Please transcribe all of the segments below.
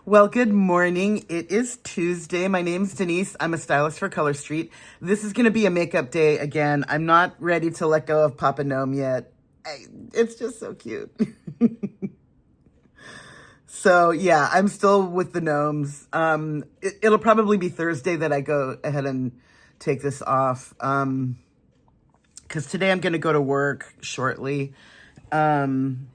Well, good morning. It is Tuesday. My name's Denise. I'm a stylist for Color Street. This is going to be a makeup day again. I'm not ready to let go of Papa Gnome yet. It's just so cute. So yeah, I'm still with the gnomes. It'll probably be Thursday that I go ahead and take this off. Because today I'm going to go to work shortly. And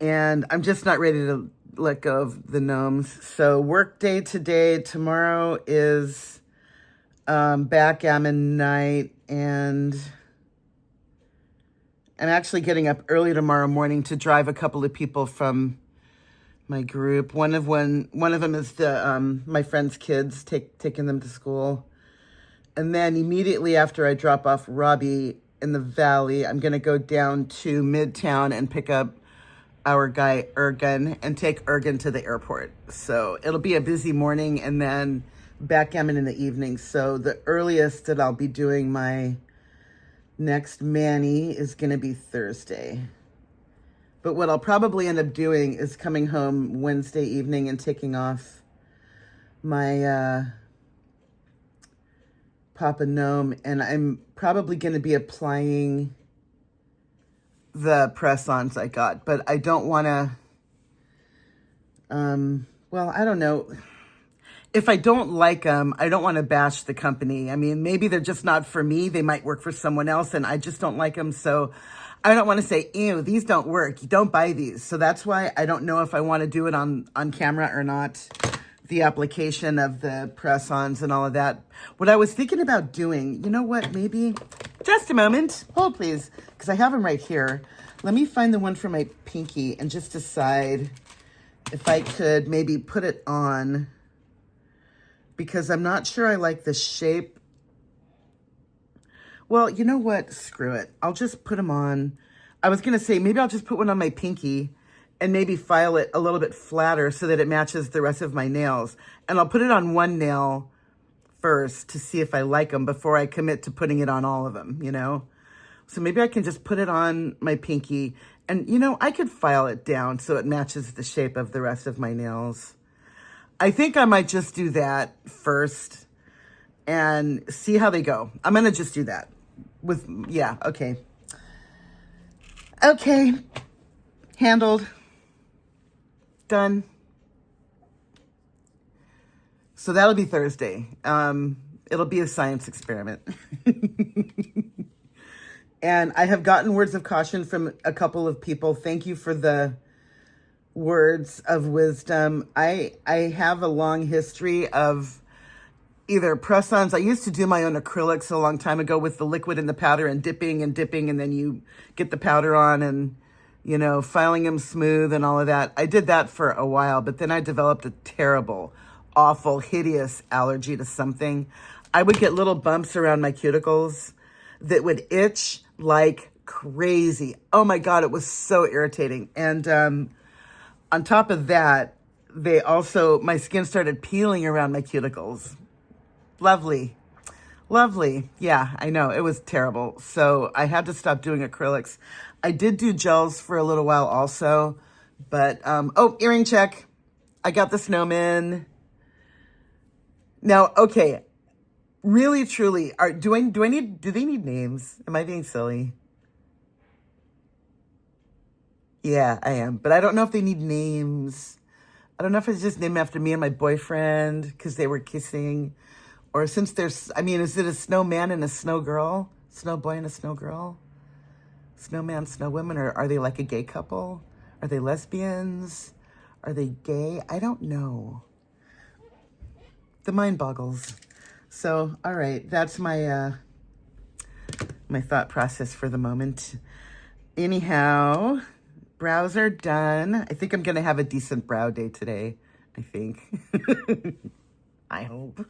I'm just not ready to let go of the gnomes. So work day today. Tomorrow is backgammon night, and I'm actually getting up early tomorrow morning to drive a couple of people from my group. One of them is the my friend's kids, taking them to school. And then immediately after I drop off Robbie in the valley, I'm going to go down to Midtown and pick up our guy Ergen and take Ergen to the airport. So it'll be a busy morning and then backgammon in the evening. So the earliest that I'll be doing my next mani is going to be Thursday. But what I'll probably end up doing is coming home Wednesday evening and taking off my Papa Gnome, and I'm probably going to be applying the press-ons I got, but I don't want to, well, I don't know. If I don't like them, I don't want to bash the company. I mean, maybe they're just not for me. They might work for someone else, and I just don't like them. So I don't want to say, ew, these don't work. You don't buy these. So that's why I don't know if I want to do it on camera or not, the application of the press-ons and all of that. What I was thinking about doing, you know what, maybe, just a moment, hold please, because I have them right here. Let me find the one for my pinky and just decide if I could maybe put it on, because I'm not sure I like the shape. Well, you know what, screw it. I'll just put them on. I was going to say, maybe I'll just put one on my pinky and maybe file it a little bit flatter so that it matches the rest of my nails. And I'll put it on one nail first to see if I like them before I commit to putting it on all of them, you know? So maybe I can just put it on my pinky and, you know, I could file it down so it matches the shape of the rest of my nails. I think I might just do that first and see how they go. I'm going to just do that yeah, okay. Okay, handled. Done. So that'll be Thursday. It'll be a science experiment. And I have gotten words of caution from a couple of people. Thank you for the words of wisdom. I have a long history of either press-ons. I used to do my own acrylics a long time ago with the liquid and the powder and dipping, and then you get the powder on and, you know, filing them smooth and all of that. I did that for a while, but then I developed a terrible, awful, hideous allergy to something. I would get little bumps around my cuticles that would itch like crazy. Oh my God, it was so irritating. And on top of that, my skin started peeling around my cuticles. Lovely. Lovely. Yeah, I know. It was terrible. So I had to stop doing acrylics. I did do gels for a little while also, but, oh, earring check. I got this gnome in. Now, okay, really, truly, do they need names? Am I being silly? Yeah, I am, but I don't know if they need names. I don't know if it's just named after me and my boyfriend because they were kissing, or since is it a snowman and a snow girl? Snow boy and a snow girl? Snowman, snow woman, or are they like a gay couple? Are they lesbians? Are they gay? I don't know. The mind boggles. So, all right, that's my my thought process for the moment. Anyhow, brows are done. I think I'm gonna have a decent brow day today. I think. I hope.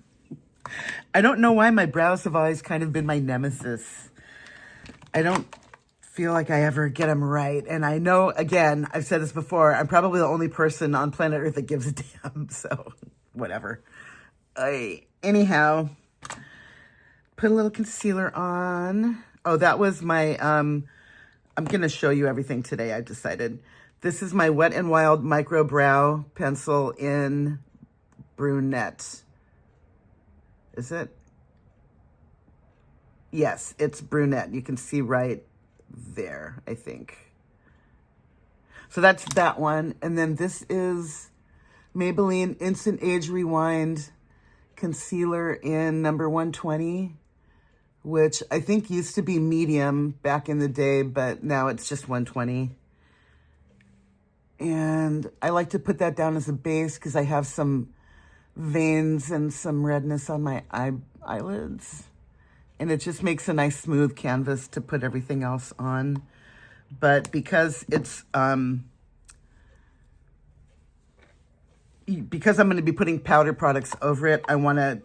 I don't know why my brows have always kind of been my nemesis. I don't feel like I ever get them right. And I know, again, I've said this before, I'm probably the only person on planet Earth that gives a damn. So, whatever. Anyhow, put a little concealer on. Oh, that was my, I'm going to show you everything today, I decided. This is my Wet n Wild Micro Brow Pencil in Brunette. Is it? Yes, it's Brunette. You can see right there, I think. So that's that one. And then this is Maybelline Instant Age Rewind Concealer in number 120, which I think used to be medium back in the day, but now it's just 120. And I like to put that down as a base because I have some veins and some redness on my eyelids. And it just makes a nice smooth canvas to put everything else on. But because it's, because I'm going to be putting powder products over it, I want to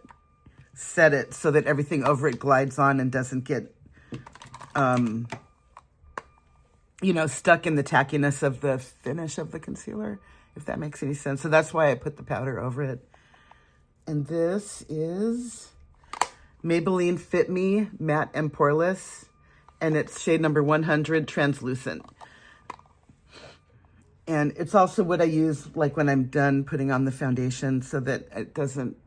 set it so that everything over it glides on and doesn't get, you know, stuck in the tackiness of the finish of the concealer, if that makes any sense. So that's why I put the powder over it. And this is Maybelline Fit Me Matte and Poreless, and it's shade number 100 Translucent. And it's also what I use like when I'm done putting on the foundation so that it doesn't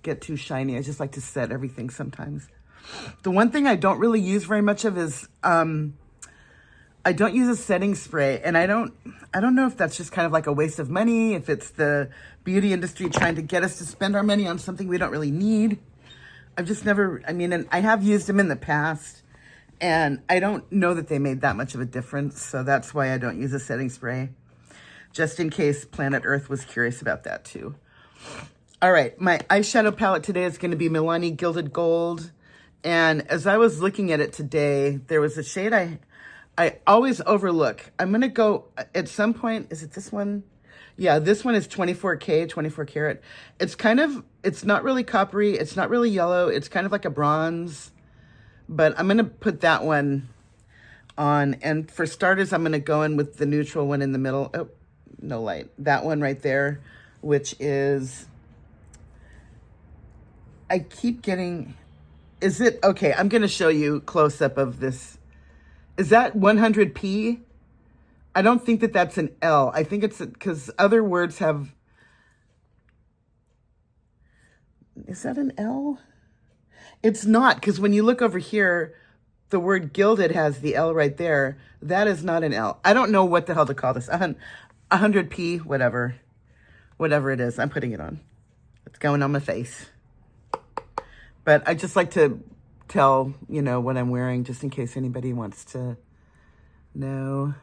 get too shiny. I just like to set everything sometimes. The one thing I don't really use very much of is I don't use a setting spray, and I don't know if that's just kind of like a waste of money, if it's the beauty industry trying to get us to spend our money on something we don't really need. I've just never, I mean, and I have used them in the past, and I don't know that they made that much of a difference, so that's why I don't use a setting spray, just in case Planet Earth was curious about that too. All right, my eyeshadow palette today is going to be Milani Gilded Gold, and as I was looking at it today, there was a shade I always overlook. I'm going to go at some point. Is it this one? Yeah, this one is 24K, 24 karat. It's kind of, it's not really coppery. It's not really yellow. It's kind of like a bronze. But I'm going to put that one on. And for starters, I'm going to go in with the neutral one in the middle. Oh, no light. That one right there, which is, I keep getting, is it, okay, I'm going to show you close up of this. Is that 100p? I don't think that that's an L. I think it's because other words have... Is that an L? It's not, because when you look over here, the word gilded has the L right there. That is not an L. I don't know what the hell to call this. 100p, whatever. Whatever it is, I'm putting it on. It's going on my face. But I just like to tell, you know, what I'm wearing, just in case anybody wants to know.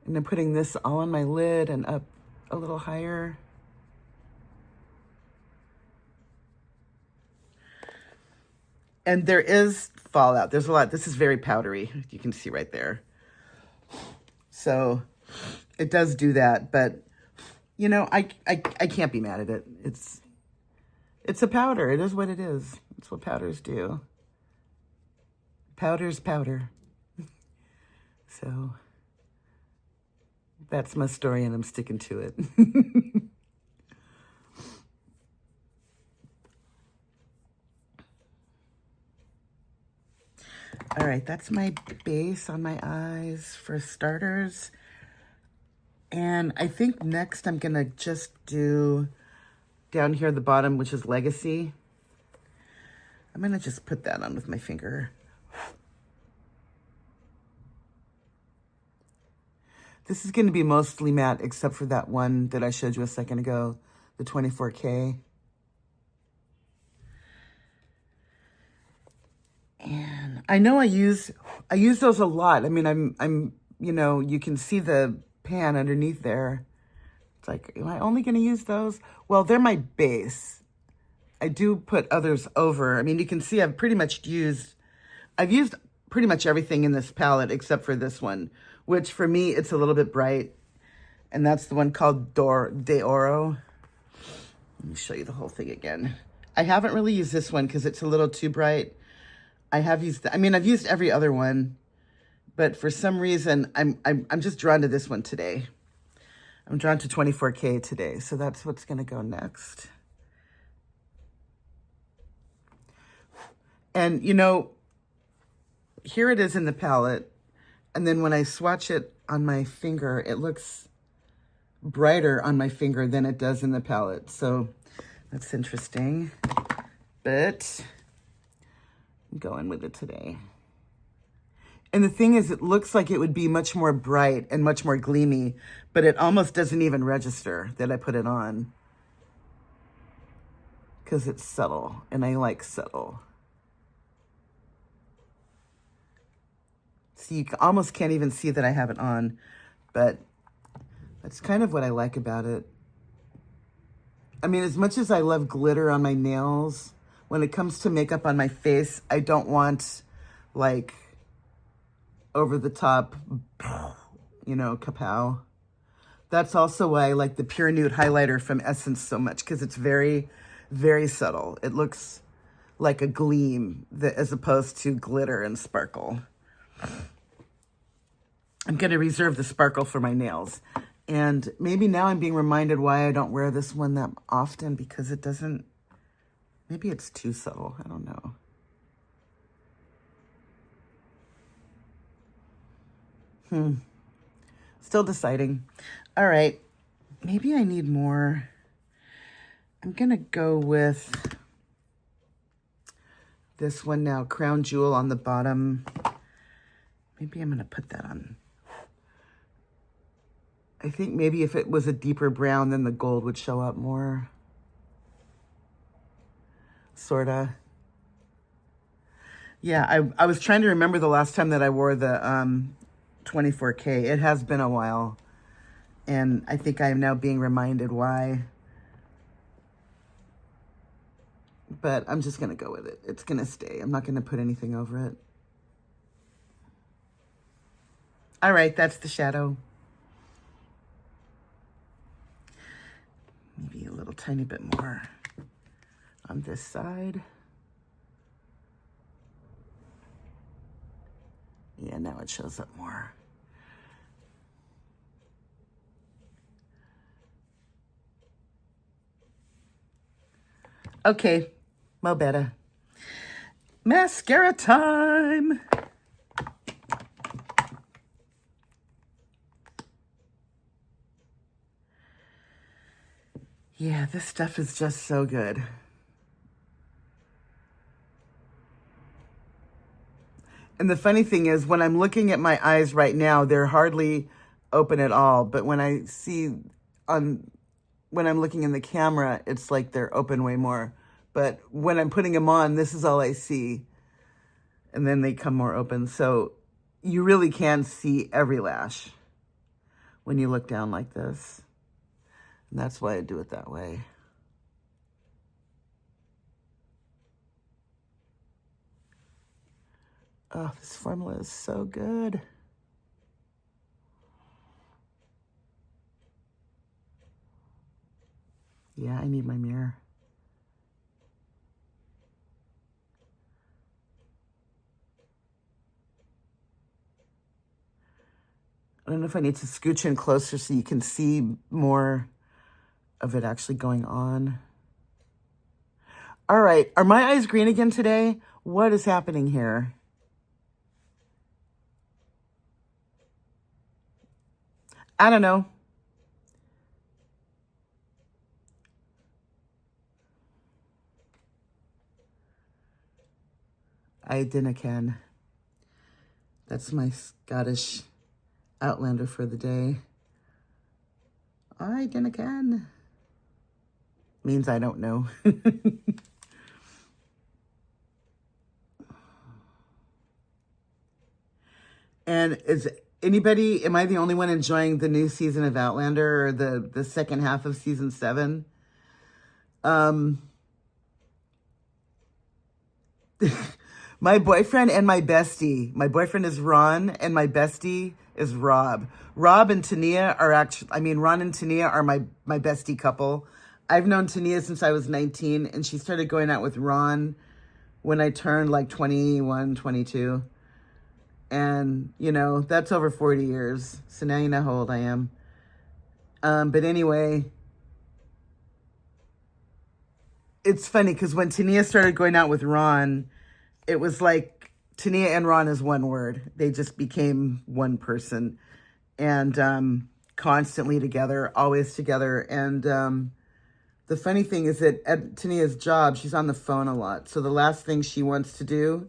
And I'm putting this all on my lid and up a little higher. And there is fallout. There's a lot. This is very powdery. You can see right there. So it does do that, but you know, I can't be mad at it. It's a powder. It is what it is. It's what powders do. Powder's powder. So that's my story, and I'm sticking to it. All right, that's my base on my eyes for starters. And I think next I'm gonna just do down here at the bottom, which is Legacy. I'm gonna just put that on with my finger. This is gonna be mostly matte, except for that one that I showed you a second ago, the 24K. And I know I use those a lot. I mean, I'm you know, you can see the pan underneath there. It's like, am I only gonna use those? Well, they're my base. I do put others over. I mean, you can see I've used pretty much everything in this palette except for this one, which for me, it's a little bit bright. And that's the one called De Oro. Let me show you the whole thing again. I haven't really used this one because it's a little too bright. I've used every other one, but for some reason, I'm just drawn to this one today. I'm drawn to 24K today, so that's what's gonna go next. And you know, here it is in the palette, And then when I swatch it on my finger, it looks brighter on my finger than it does in the palette. So that's interesting. But I'm going with it today. And the thing is, it looks like it would be much more bright and much more gleamy, but it almost doesn't even register that I put it on. Because it's subtle, and I like subtle. So you almost can't even see that I have it on, but that's kind of what I like about it. I mean, as much as I love glitter on my nails, when it comes to makeup on my face, I don't want, like, over the top, you know, kapow. That's also why I like the Pure Nude highlighter from Essence so much, because it's very, very subtle. It looks like a gleam as opposed to glitter and sparkle. I'm going to reserve the sparkle for my nails. And maybe now I'm being reminded why I don't wear this one that often, because it doesn't, maybe it's too subtle. I don't know. Still deciding. All right. Maybe I need more. I'm going to go with this one now. Crown Jewel on the bottom. Maybe I'm going to put that on. I think maybe if it was a deeper brown, then the gold would show up more. Sorta. Yeah, I was trying to remember the last time that I wore the 24K. It has been a while. And I think I am now being reminded why. But I'm just going to go with it. It's going to stay. I'm not going to put anything over it. All right, that's the shadow. Maybe a little tiny bit more on this side. Yeah, now it shows up more. Okay, mo better. Mascara time. Yeah, this stuff is just so good. And the funny thing is, when I'm looking at my eyes right now, they're hardly open at all. But when I see when I'm looking in the camera, it's like they're open way more. But when I'm putting them on, this is all I see. And then they come more open. So you really can see every lash when you look down like this. And that's why I do it that way. Oh, this formula is so good. Yeah, I need my mirror. I don't know if I need to scooch in closer so you can see more of it actually going on. All right, are my eyes green again today? What is happening here? I don't know. I dinna ken. That's my Scottish Outlander for the day. I dinna ken. Means I don't know. And am I the only one enjoying the new season of Outlander, or the second half of season 7? My boyfriend and my bestie. My boyfriend is Ron, and my bestie is Rob. Ron and Tania are my bestie couple. I've known Tania since I was 19, and she started going out with Ron when I turned like 21, 22. And, you know, that's over 40 years. So now you know how old I am. But anyway, it's funny because when Tania started going out with Ron, it was like Tania and Ron is one word. They just became one person, and constantly together, always together. And the funny thing is that at Tania's job, she's on the phone a lot. So the last thing she wants to do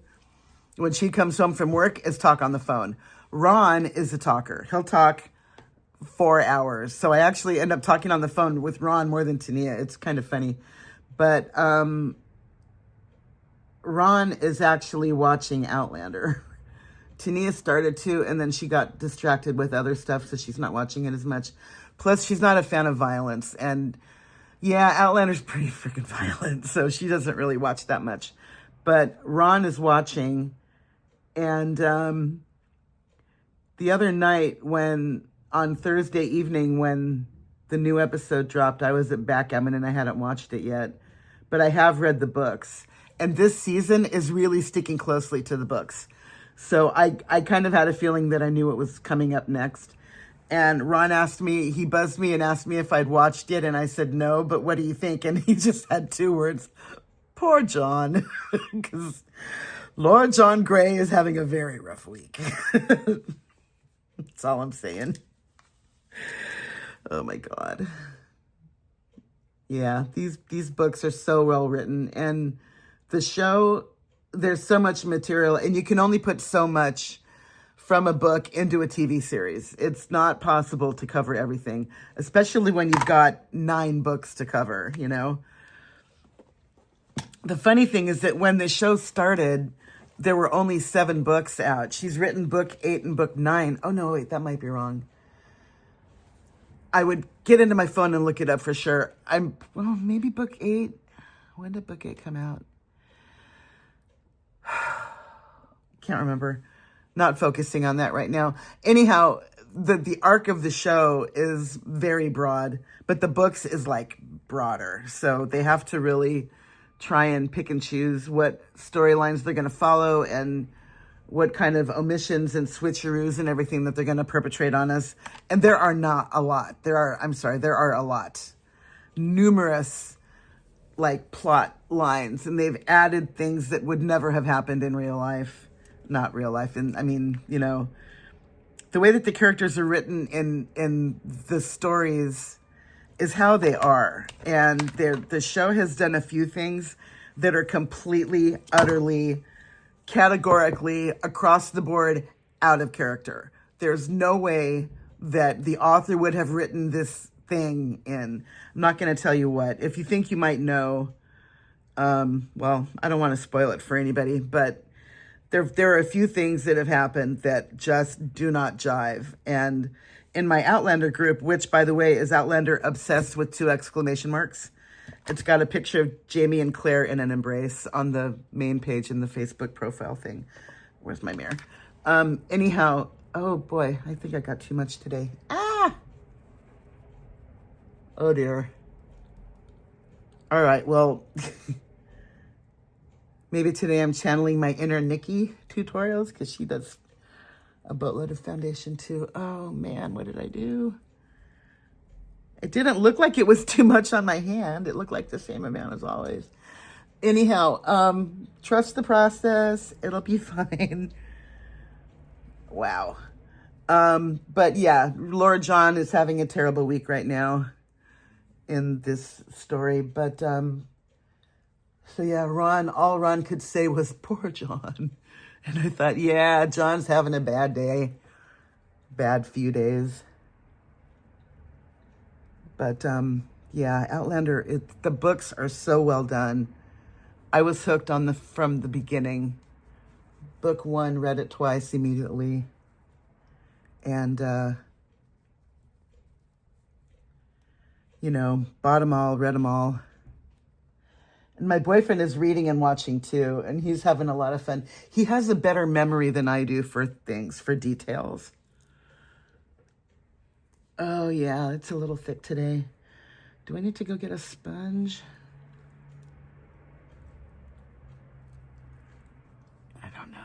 when she comes home from work is talk on the phone. Ron is a talker. He'll talk 4 hours. So I actually end up talking on the phone with Ron more than Tania. It's kind of funny. But Ron is actually watching Outlander. Tania started to, and then she got distracted with other stuff, so she's not watching it as much. Plus, she's not a fan of violence. And yeah, Outlander's pretty freaking violent, so she doesn't really watch that much. But Ron is watching, and the other night on Thursday evening when the new episode dropped, I was at backgammon and I hadn't watched it yet, but I have read the books. And this season is really sticking closely to the books. So I kind of had a feeling that I knew what was coming up next. And Ron he buzzed me and asked me if I'd watched it. And I said, no, but what do you think? And he just had 2 words, poor John. Because Lord John Grey is having a very rough week. That's all I'm saying. Oh my God. Yeah, these books are so well written. And the show, there's so much material, and you can only put so much from a book into a TV series. It's not possible to cover everything, especially when you've got 9 books to cover, you know? The funny thing is that when the show started, there were only 7 books out. She's written book 8 and book 9. Oh, no, wait, that might be wrong. I would get into my phone and look it up for sure. Maybe book 8. When did book 8 come out? Can't remember. Not focusing on that right now. Anyhow, the arc of the show is very broad, but the books is like broader. So they have to really try and pick and choose what storylines they're going to follow and what kind of omissions and switcheroos and everything that they're going to perpetrate on us. And there are not a lot. There are a lot. Numerous like plot lines, and they've added things that would never have happened in real life. Not real life. And I mean, you know, the way that the characters are written in the stories is how they are. And the show has done a few things that are completely, utterly, categorically, across the board, out of character. There's no way that the author would have written this thing in. I'm not going to tell you what. If you think you might know, well, I don't want to spoil it for anybody, but there are a few things that have happened that just do not jive. And in my Outlander group, which, by the way, is Outlander obsessed with 2 exclamation marks, it's got a picture of Jamie and Claire in an embrace on the main page in the Facebook profile thing. Where's my mirror? Anyhow, oh boy, I think I got too much today. Ah! Oh dear. All right, well, maybe today I'm channeling my inner Nikki tutorials because she does a boatload of foundation too. Oh man, what did I do? It didn't look like it was too much on my hand. It looked like the same amount as always. Anyhow, trust the process. It'll be fine. Wow. But yeah, Lord John is having a terrible week right now in this story. But so yeah, all Ron could say was, poor John. And I thought, yeah, John's having a bad day. Bad few days. But yeah, Outlander, the books are so well done. I was hooked from the beginning. Book 1, read it twice immediately. And, you know, bought them all, read them all. And my boyfriend is reading and watching too, and he's having a lot of fun. He has a better memory than I do for things, for details. Oh yeah, it's a little thick today. Do I need to go get a sponge? I don't know.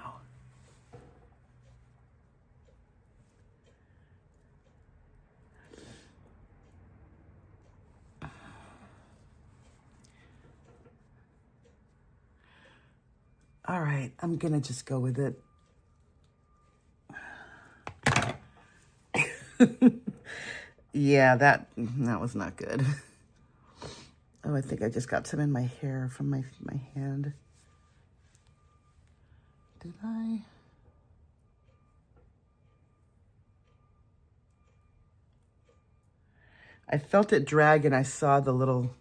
All right, I'm gonna just go with it. Yeah, that was not good. Oh, I think I just got some in my hair from my hand. Did I? I felt it drag and I saw it a little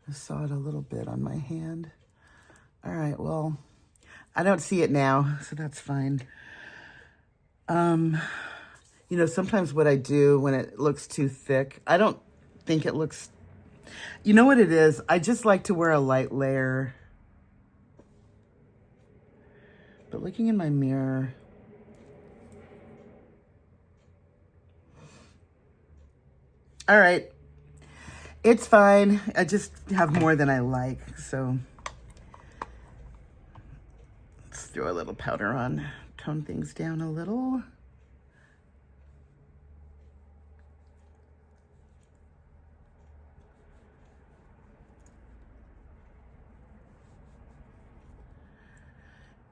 bit on my hand. All right, well, I don't see it now, so that's fine. You know, sometimes what I do when it looks too thick, I don't think it looks, you know what it is? I just like to wear a light layer. But looking in my mirror, all right, it's fine. I just have more than I like, so let's throw a little powder on, tone things down a little.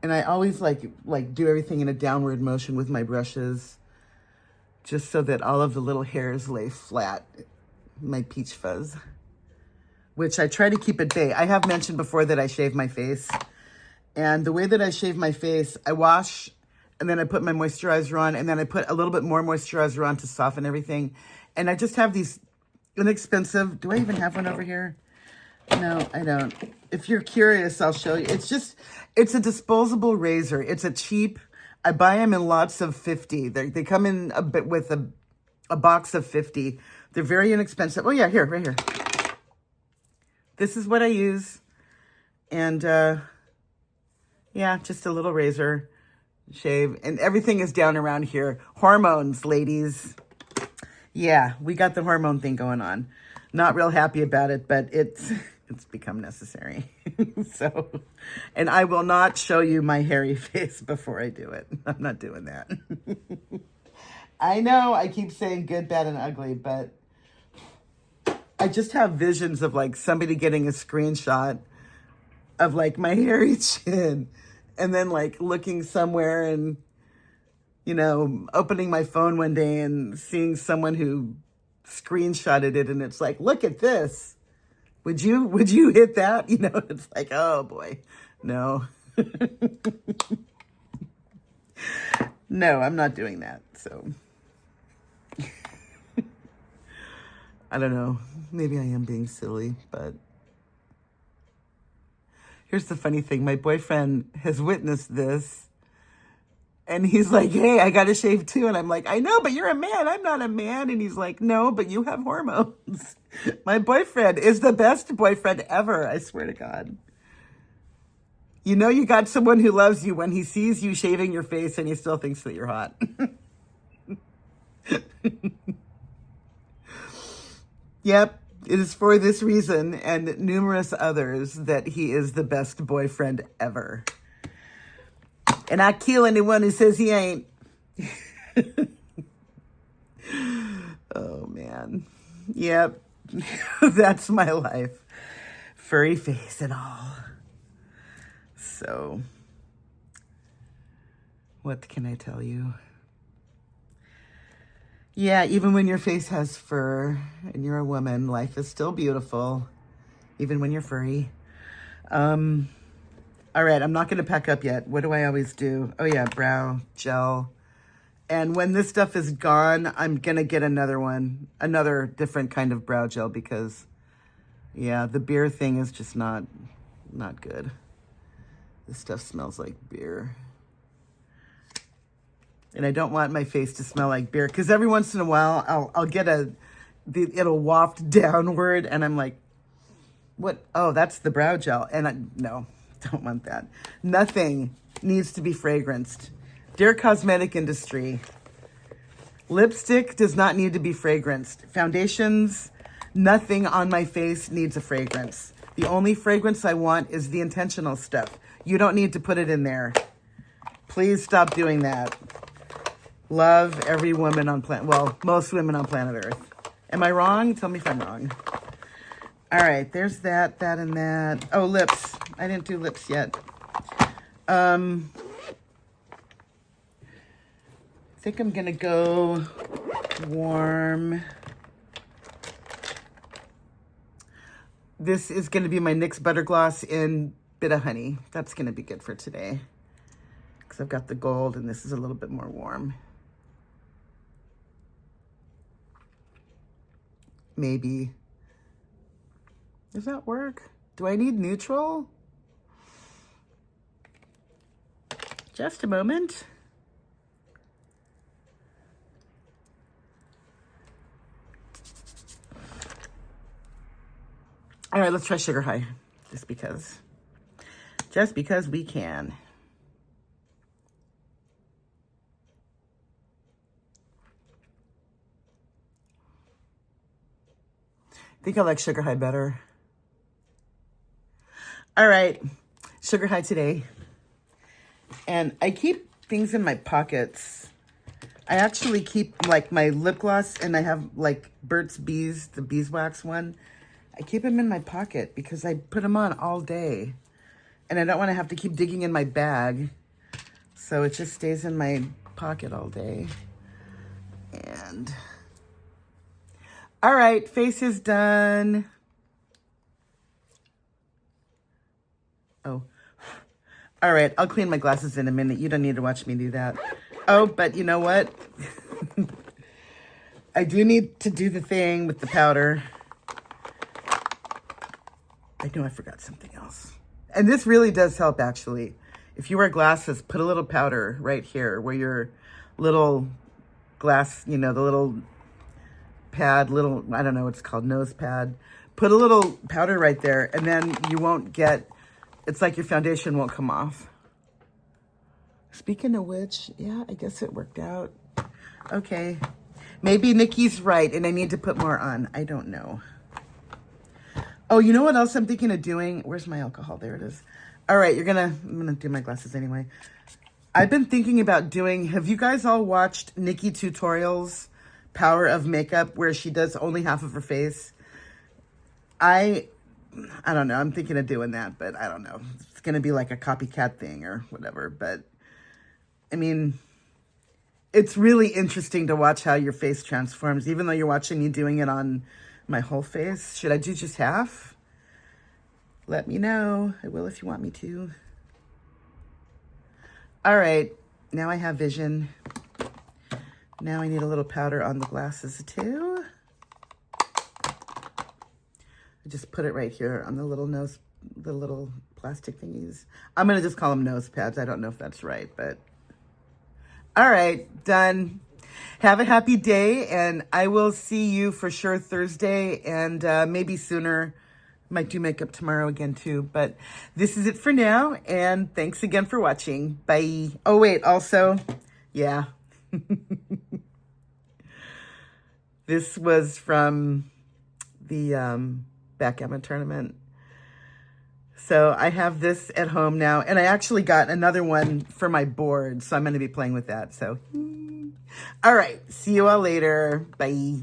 And I always like do everything in a downward motion with my brushes, just so that all of the little hairs lay flat. My peach fuzz, which I try to keep at bay. I have mentioned before that I shave my face. And the way that I shave my face, I wash, and then I put my moisturizer on, and then I put a little bit more moisturizer on to soften everything. And I just have these inexpensive, do I even have one over here? No, I don't. If you're curious, I'll show you. It's a disposable razor. It's a cheap, I buy them in lots of 50. They come in a bit with a box of 50. They're very inexpensive. Oh yeah, here, right here. This is what I use. And yeah, just a little razor, shave, and everything is down around here. Hormones, ladies. Yeah, we got the hormone thing going on. Not real happy about it, but it's become necessary. So, and I will not show you my hairy face before I do it. I'm not doing that. I know I keep saying good, bad, and ugly, but I just have visions of like somebody getting a screenshot of like my hairy chin and then like looking somewhere and, you know, opening my phone one day and seeing someone who screenshotted it and it's like, look at this. Would you hit that? You know, it's like, oh boy, no. No, I'm not doing that. So I don't know. Maybe I am being silly, but here's the funny thing. My boyfriend has witnessed this and he's like, hey, I got to shave too. And I'm like, I know, but you're a man. I'm not a man. And he's like, no, but you have hormones. My boyfriend is the best boyfriend ever. I swear to God. You know, you got someone who loves you when he sees you shaving your face and he still thinks that you're hot. Yep. It is for this reason and numerous others that he is the best boyfriend ever. And I kill anyone who says he ain't. Oh, man. Yep. That's my life. Furry face and all. So, what can I tell you? Yeah, even when your face has fur and you're a woman, life is still beautiful. Even when you're furry. All right, I'm not going to pack up yet. What do I always do? Oh, yeah, brow gel. And when this stuff is gone, I'm going to get another one, another different kind of brow gel because, yeah, the beer thing is just not good. This stuff smells like beer. And I don't want my face to smell like beer because every once in a while, I'll get it'll waft downward and I'm like, what? Oh, that's the brow gel. And no. Don't want that. Nothing needs to be fragranced. Dear cosmetic industry, lipstick does not need to be fragranced. Foundations, nothing on my face needs a fragrance. The only fragrance I want is the intentional stuff. You don't need to put it in there. Please stop doing that. Love every woman on most women on planet Earth. Am I wrong? Tell me if I'm wrong. All right, there's that, and that. Oh, lips. I didn't do lips yet. I think I'm gonna go warm. This is gonna be my NYX Butter Gloss in Bit of Honey. That's gonna be good for today because I've got the gold and this is a little bit more warm. Maybe. Does that work? Do I need neutral? Just a moment. All right, let's try Sugar High, just because we can. I think I like Sugar High better. All right, Sugar High today. And I keep things in my pockets. I actually keep like my lip gloss, and I have like Burt's Bees, the beeswax one. I keep them in my pocket because I put them on all day. And I don't want to have to keep digging in my bag. So it just stays in my pocket all day. And all right, face is done. Oh, all right, I'll clean my glasses in a minute. You don't need to watch me do that. Oh, but you know what? I do need to do the thing with the powder. I know I forgot something else. And this really does help, actually. If you wear glasses, put a little powder right here where your little glass, you know, the little pad, little, I don't know what it's called, nose pad. Put a little powder right there, and then you won't get, it's like your foundation won't come off. Speaking of which, yeah, I guess it worked out. Okay. Maybe Nikki's right, and I need to put more on. I don't know. Oh, you know what else I'm thinking of doing? Where's my alcohol? There it is. All right, I'm gonna do my glasses anyway. I've been thinking about doing, have you guys all watched Nikki Tutorials' Power of Makeup, where she does only half of her face? I don't know. I'm thinking of doing that, but I don't know. It's gonna be like a copycat thing or whatever. But I mean, it's really interesting to watch how your face transforms, even though you're watching me doing it on my whole face. Should I do just half? Let me know. I will if you want me to. All right, now I have vision. Now I need a little powder on the glasses too. I just put it right here on the little nose, the little plastic thingies. I'm gonna just call them nose pads. I don't know if that's right, but all right, done. Have a happy day, and I will see you for sure Thursday, and maybe sooner. Might do makeup tomorrow again too, but this is it for now, and thanks again for watching. Bye. Oh wait, also, yeah. This was from the backgammon tournament. So I have this at home now, and I actually got another one for my board, so I'm going to be playing with that. So, all right, see you all later. Bye.